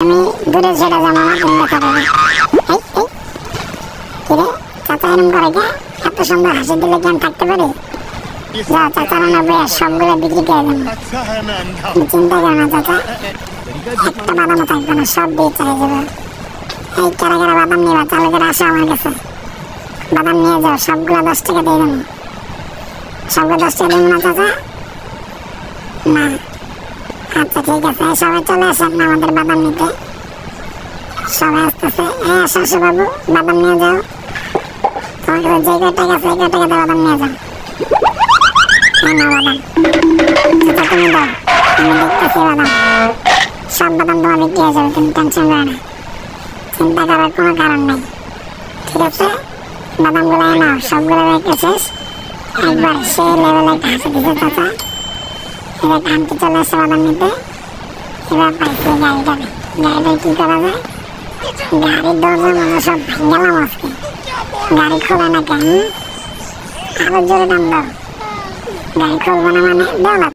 আমি দূরে ছেড়ে যাবো আমার তুমি ব্যথা পাবে। কিরে চাচা এরম করে কে? এত সুন্দর হাসি দিলে কি আমি থাকতে পারি? যাও চাচার নেবে সবগুলো বিক্রি করে দেবো। চিন্তা করো না চাচা, একটা বাদামও থাকবে না, সব বেচে যাবে। এই কারা কারা বাদাম নিবা চালু করে আসো আমার কাছে, বাদাম নিয়ে যাও, সবগুলো 10 টাকা দিয়ে দেবো। সবগুলো 10 টাকা দেবো না চাচা? না আচ্ছা ঠিক আছে, সবাই চলে আসেন না আমাদের বাদাম নিতে। সবাই আসতেছে, আসো আসো বাবু, বাদাম নিয়ে যাও। তোমার কাছে যে কয় টাকা আছে এই কয় টাকা দিয়ে বাদাম নিয়ে যাও। না বাদাম চাচা তুমি দাও, আমি দেখতেছি বাদাম, সব বাদাম তোমার বিক্রি হয়ে যাবে, তুমি টেনশন করো না, চিন্তা করার কোনো কারণ নেই। ঠিক আছে বাদামগুলো নাও, সবগুলো রেখে শেষ। একবার সেই লেভেলে একটা হাসি দিতে চাচা। এবার আনতে চলে আসছে বাদাম নিতে। এবার পাইছি গাড়িটা কি করা যায়? গাড়ির দরজা মনে সব গেলাম আজকে, গাড়ি খোলে না কেন? আরো জোরে টান দাও, গাড়ি খুলবো না মানে দাও না।